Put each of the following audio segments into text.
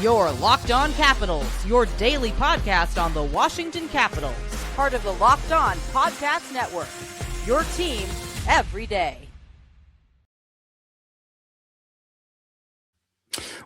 Your Locked On Capitals, your daily podcast on the Washington Capitals. Part of the Locked On Podcast Network. Your team every day.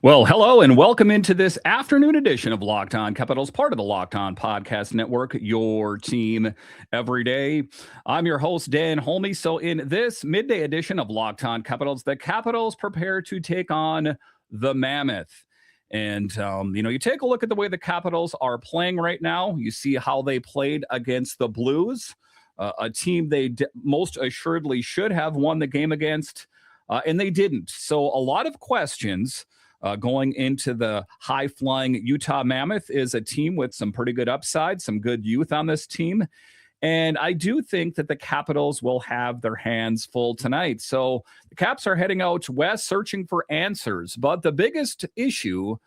Well, hello and welcome into this afternoon edition of Locked On Capitals, part of the Locked On Podcast Network, your team every day. I'm your host, Dan Holme. So in this midday edition of Locked On Capitals, the Capitals prepare to take on the Mammoth. And, you take a look at the way the Capitals are playing right now. You see how they played against the Blues, a team they most assuredly should have won the game against, and they didn't. So a lot of questions going into the high-flying Utah Mammoth. Is a team with some pretty good upside, some good youth on this team. And I do think that the Capitals will have their hands full tonight. So the Caps are heading out west searching for answers. But the biggest issue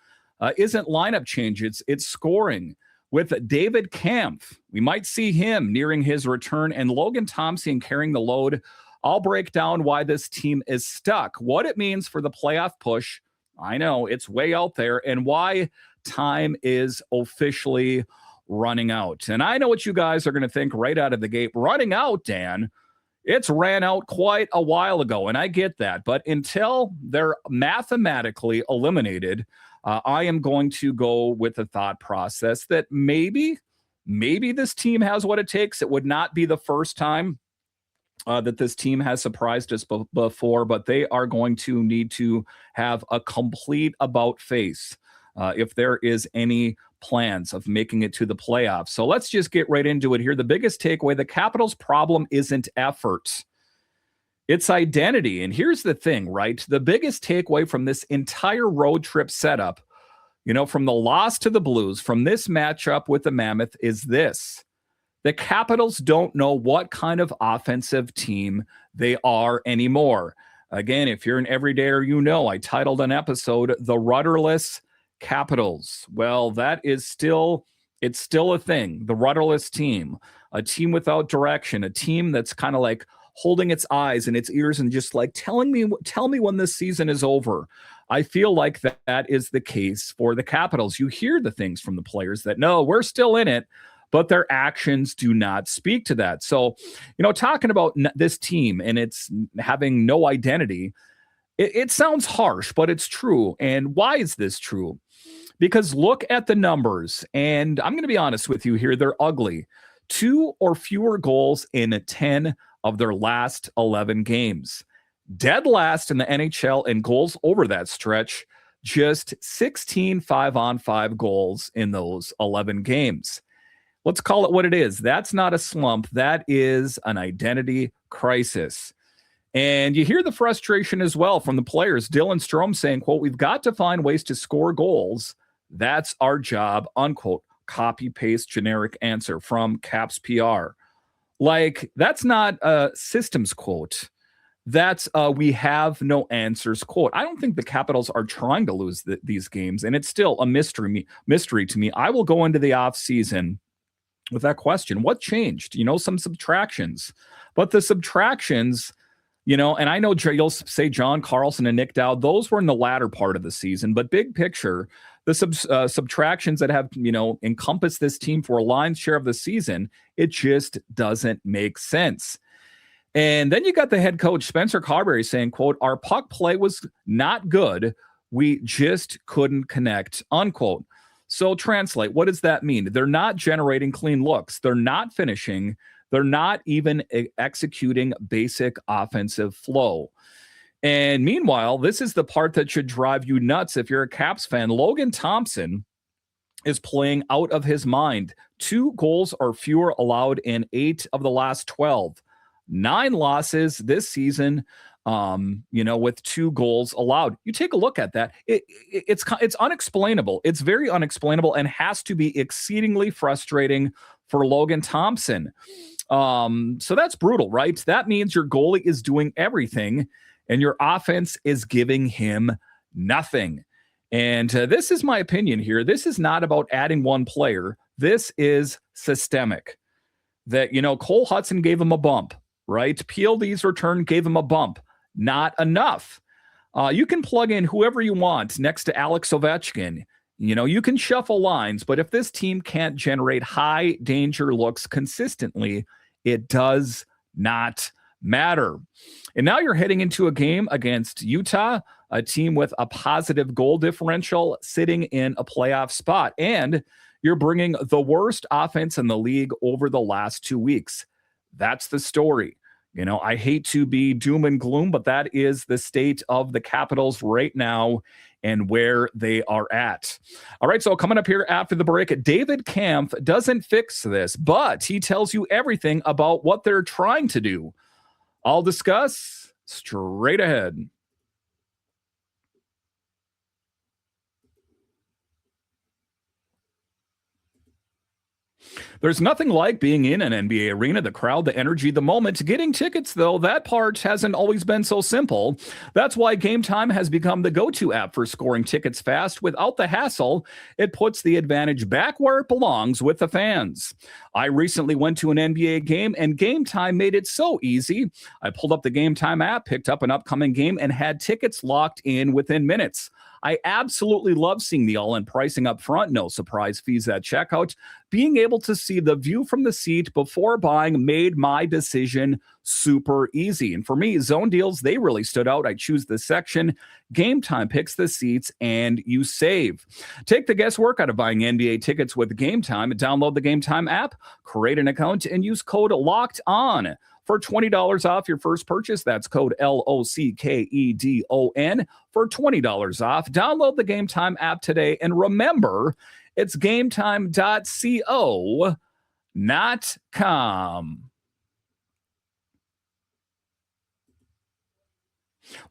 isn't lineup changes, it's scoring. With David Kampf, we might see him nearing his return, and Logan Thompson carrying the load. I'll break down why this team is stuck, what it means for the playoff push. I know it's way out there, and why time is officially running out. And I know what you guys are going to think right out of the gate. Running out, Dan. It's ran out quite a while ago, and I get that. But until they're mathematically eliminated, I am going to go with the thought process that maybe this team has what it takes. It would not be the first time that this team has surprised us before, but they are going to need to have a complete about face if there is any plans of making it to the playoffs. So let's just get right into it here. The biggest takeaway, the Capitals' problem isn't effort. It's identity. And here's the thing, right? The biggest takeaway from this entire road trip setup, from the loss to the Blues, from this matchup with the Mammoth, is this. The Capitals don't know what kind of offensive team they are anymore. Again, if you're an everydayer, I titled an episode, The Rudderless Capitals. Well, it's still a thing. The rudderless team, a team without direction, a team that's kind of like holding its eyes and its ears and just like tell me when this season is over. I feel like that is the case for the Capitals. You hear the things from the players that, no, we're still in it, but their actions do not speak to that. So, talking about this team and it's having no identity, it sounds harsh, but it's true. And why is this true? Because look at the numbers, and I'm going to be honest with you here, they're ugly. 2 or fewer goals in 10 of their last 11 games. Dead last in the NHL in goals over that stretch, just 16 5-on-5 goals in those 11 games. Let's call it what it is. That's not a slump. That is an identity crisis. And you hear the frustration as well from the players. Dylan Strome saying, quote, "We've got to find ways to score goals. That's our job," unquote. Copy paste generic answer from Caps PR. Like, that's not a systems quote. That's we have no answers quote. I don't think the Capitals are trying to lose these games, and it's still a mystery to me. I will go into the offseason with that question. What changed? Some subtractions. But the subtractions, and I know you'll say John Carlson and Nick Dowd, those were in the latter part of the season. But big picture, the subtractions that have, encompassed this team for a lion's share of the season, it just doesn't make sense. And then you got the head coach, Spencer Carberry, saying, quote, "Our puck play was not good. We just couldn't connect," unquote. So translate, what does that mean? They're not generating clean looks. They're not finishing. They're not even executing basic offensive flow. And meanwhile, this is the part that should drive you nuts if you're a Caps fan. Logan Thompson is playing out of his mind. 2 goals or fewer allowed in 8 of the last 12. 9 losses this season, with 2 goals allowed. You take a look at that. It's unexplainable. It's very unexplainable and has to be exceedingly frustrating for Logan Thompson. So that's brutal, right? That means your goalie is doing everything and your offense is giving him nothing. And this is my opinion here. This is not about adding one player. This is systemic. That, Cole Hudson gave him a bump, right? PLD's return gave him a bump. Not enough. You can plug in whoever you want next to Alex Ovechkin. You can shuffle lines, but if this team can't generate high danger looks consistently, it does not matter. And now you're heading into a game against Utah, a team with a positive goal differential sitting in a playoff spot. And you're bringing the worst offense in the league over the last 2 weeks. That's the story. I hate to be doom and gloom, but that is the state of the Capitals right now and where they are at. All right, so coming up here after the break, David Kampf doesn't fix this, but he tells you everything about what they're trying to do. I'll discuss straight ahead. There's nothing like being in an NBA arena, the crowd, the energy, the moment. Getting tickets, though, that part hasn't always been so simple. That's why Gametime has become the go-to app for scoring tickets fast without the hassle. It puts the advantage back where it belongs with the fans. I recently went to an NBA game, and Gametime made it so easy. I pulled up the Gametime app, picked up an upcoming game, and had tickets locked in within minutes. I absolutely love seeing the all-in pricing up front, no surprise fees at checkout. Being able to see the view from the seat before buying made my decision super easy. And for me, zone deals, they really stood out. I choose this section. Gametime picks the seats, and you save. Take the guesswork out of buying NBA tickets with Gametime. Download the Gametime app, create an account, and use code LOCKEDON. For $20 off your first purchase. That's code LOCKEDON for $20 off. Download the Gametime app today. And remember, it's gametime.co, not com.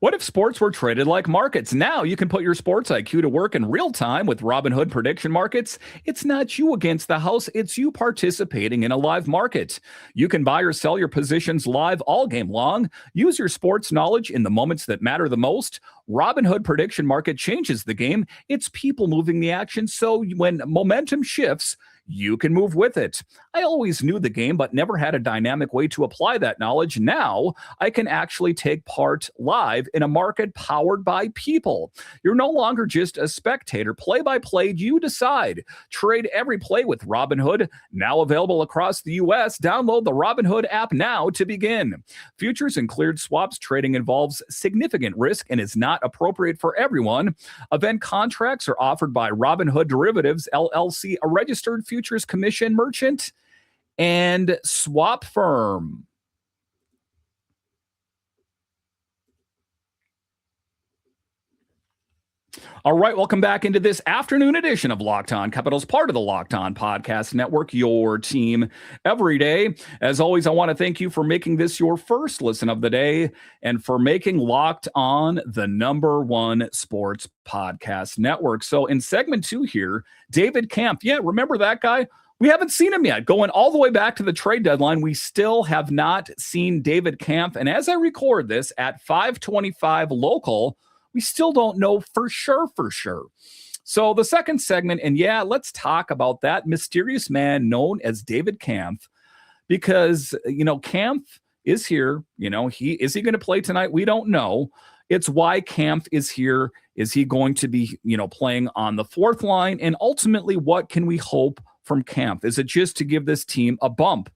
What if sports were traded like markets? Now you can put your sports IQ to work in real time with Robinhood prediction markets. It's not you against the house. It's you participating in a live market. You can buy or sell your positions live all game long. Use your sports knowledge in the moments that matter the most. Robinhood prediction market changes the game. It's people moving the action. So when momentum shifts, you can move with it. I always knew the game, but never had a dynamic way to apply that knowledge. Now I can actually take part live in a market powered by people. You're no longer just a spectator. Play by play, you decide. Trade every play with Robinhood. Now available across the U.S. Download the Robinhood app now to begin. Futures and cleared swaps trading involves significant risk and is not appropriate for everyone. Event contracts are offered by Robinhood Derivatives, LLC, a registered futures commission merchant and swap firm. All right, welcome back into this afternoon edition of Locked On Capitals, part of the Locked On Podcast Network, your team every day. As always, I want to thank you for making this your first listen of the day and for making Locked On the #1 sports podcast network. So in segment 2 here, David Kampf. Yeah, remember that guy? We haven't seen him yet. Going all the way back to the trade deadline, we still have not seen David Kampf. And as I record this at 5:25 local, we still don't know for sure. So the second segment, and yeah, let's talk about that mysterious man known as David Kampf, because, Kampf is here. Is he going to play tonight? We don't know. It's why Kampf is here. Is he going to be, playing on the fourth line? And ultimately, what can we hope from Kampf? Is it just to give this team a bump?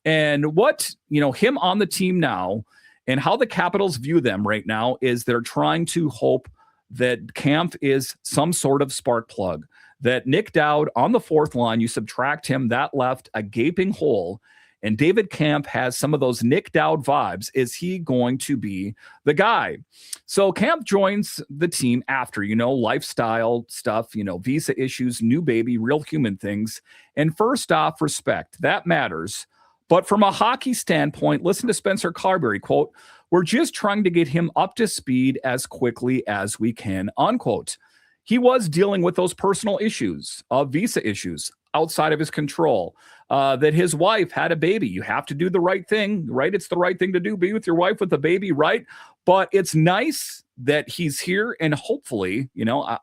And what, him on the team now, and how the Capitals view them right now is they're trying to hope that Kampf is some sort of spark plug, that Nick Dowd on the fourth line, you subtract him, that left a gaping hole. And David Kampf has some of those Nick Dowd vibes. Is he going to be the guy? So Kampf joins the team after, lifestyle stuff, visa issues, new baby, real human things. And first off, respect. That matters. But from a hockey standpoint, listen to Spencer Carberry, quote, "We're just trying to get him up to speed as quickly as we can," unquote. He was dealing with those personal issues, visa issues outside of his control, that his wife had a baby. You have to do the right thing, right? It's the right thing to do, be with your wife with a baby, right? But it's nice that he's here, and hopefully,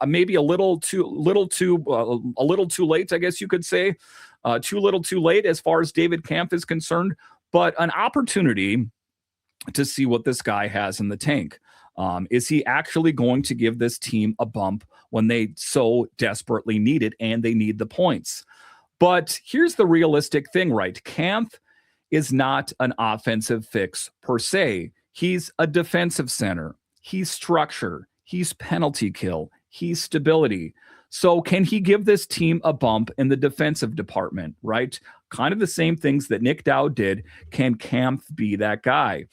maybe a little too late, I guess you could say. Too little too late as far as David Kampf is concerned, but an opportunity to see what this guy has in the tank. Is he actually going to give this team a bump when they so desperately need it and they need the points? But here's the realistic thing, right? Kampf is not an offensive fix per se. He's a defensive center. He's structure. He's penalty kill. He's stability. So can he give this team a bump in the defensive department, right? Kind of the same things that Nick Dowd did. Can Kampf be that guy?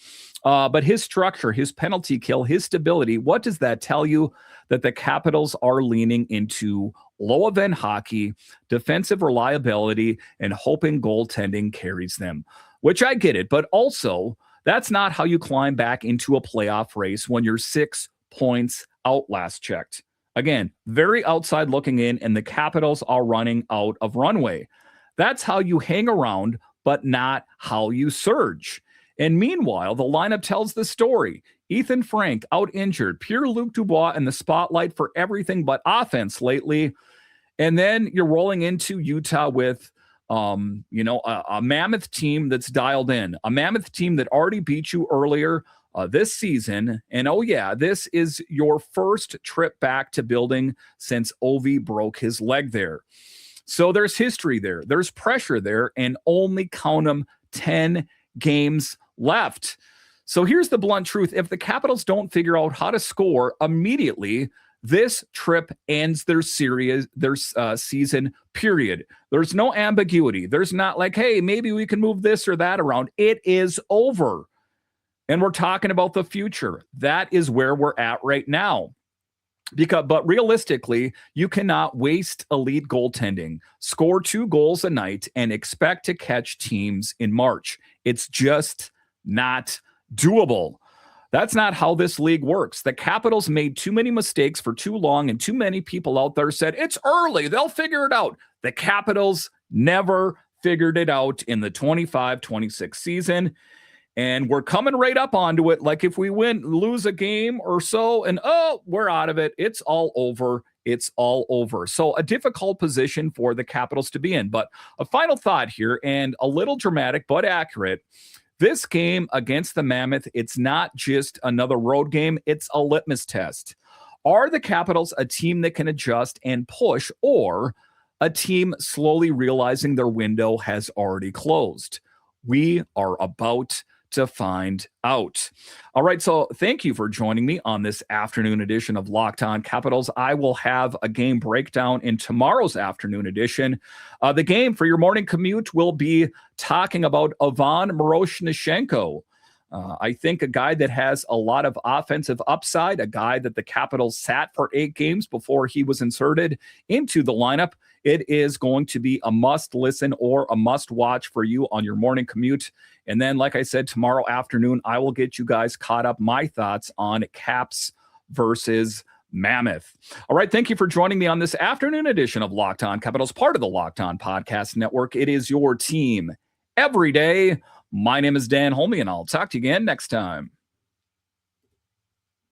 But his structure, his penalty kill, his stability, what does that tell you? That the Capitals are leaning into low event hockey, defensive reliability, and hoping goaltending carries them, which I get it. But also, that's not how you climb back into a playoff race when you're 6 points out last checked. Again, very outside looking in, and the Capitals are running out of runway. That's how you hang around, but not how you surge. And meanwhile, the lineup tells the story. Ethan Frank out injured, Pierre-Luc Dubois in the spotlight for everything but offense lately. And then you're rolling into Utah with a Mammoth team that's dialed in, a Mammoth team that already beat you earlier this season. And oh yeah, this is your first trip back to building since Ovi broke his leg there. So there's history there. There's pressure there, and only count them 10 games left. So here's the blunt truth. If the Capitals don't figure out how to score immediately, this trip ends their season, period. There's no ambiguity. There's not like, hey, maybe we can move this or that around. It is over. And we're talking about the future. That is where we're at right now. But realistically, you cannot waste elite goaltending, score 2 goals a night, and expect to catch teams in March. It's just not doable. That's not how this league works. The Capitals made too many mistakes for too long, and too many people out there said, it's early, they'll figure it out. The Capitals never figured it out in the 25-26 season. And we're coming right up onto it. Like if we lose a game or so, and we're out of it. It's all over. It's all over. So a difficult position for the Capitals to be in. But a final thought here, and a little dramatic, but accurate. This game against the Mammoth, it's not just another road game. It's a litmus test. Are the Capitals a team that can adjust and push, or a team slowly realizing their window has already closed? We are about to find out. All right, so thank you for joining me on this afternoon edition of Locked On Capitals. I will have a game breakdown in tomorrow's afternoon edition. The game for your morning commute will be talking about Ivan Miroshnichenko. I think a guy that has a lot of offensive upside, a guy that the Capitals sat for 8 games before he was inserted into the lineup. It is going to be a must listen or a must watch for you on your morning commute. And then, like I said, tomorrow afternoon, I will get you guys caught up, my thoughts on Caps versus Mammoth. All right. Thank you for joining me on this afternoon edition of Locked On Capitals, part of the Locked On Podcast Network. It is your team every day. My name is Dan Holme, and I'll talk to you again next time.